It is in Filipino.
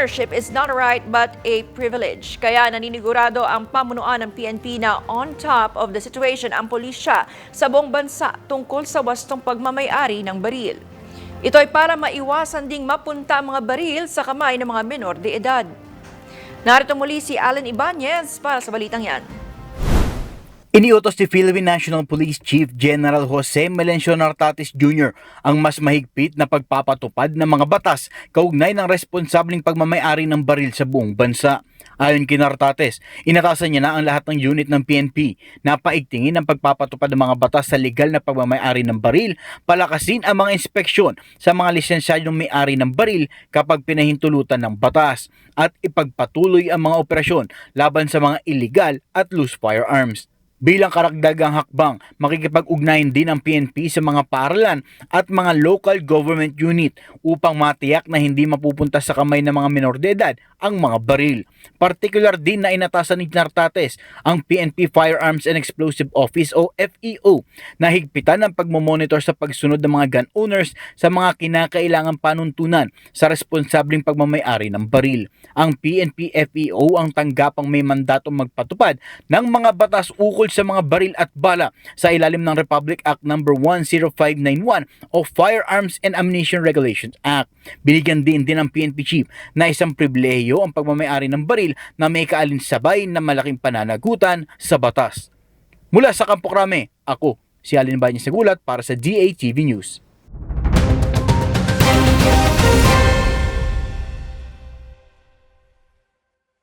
ownership is not a right but a privilege. Kaya naninigurado ang pamunuan ng PNP na on top of the situation ang pulisya sa buong bansa tungkol sa wastong pagmamay-ari ng baril. Ito ay para maiwasan ding mapunta ang mga baril sa kamay ng mga menor de edad. Narito muli si Alan Ibanez para sa balitang yan. Iniutos ni Philippine National Police Chief General Jose Melencio Nartates Jr. ang mas mahigpit na pagpapatupad ng mga batas kaugnay ng responsableng pagmamay-ari ng baril sa buong bansa. Ayon kay Nartates, inatasan niya na ang lahat ng unit ng PNP na paigtingin ang pagpapatupad ng mga batas sa legal na pagmamay-ari ng baril, palakasin ang mga inspeksyon sa mga lisensyadong may-ari ng baril kapag pinahintulutan ng batas, at ipagpatuloy ang mga operasyon laban sa mga illegal at loose firearms. Bilang karagdagang hakbang, makikipag-ugnayan din ang PNP sa mga paaralan at mga local government unit upang matiyak na hindi mapupunta sa kamay ng mga menor de edad ang mga baril. Partikular din na inatasan ni Nartates ang PNP Firearms and Explosive Office o FEO na higpitan ang pagmomonitor sa pagsunod ng mga gun owners sa mga kinakailangang panuntunan sa responsableng pagmamay-ari ng baril. Ang PNP FEO ang tanggapang may mandatong magpatupad ng mga batas ukol sa mga baril at bala sa ilalim ng Republic Act No. 10591 o Firearms and Ammunition Regulations Act. Binigyan din ang PNP Chief na isang pribilehiyo ang pagmamay-ari ng baril na may kaalinsabay na malaking pananagutan sa batas. Mula sa Kampo Krame, ako si Alin Ibanez Nagulat para sa DATV News.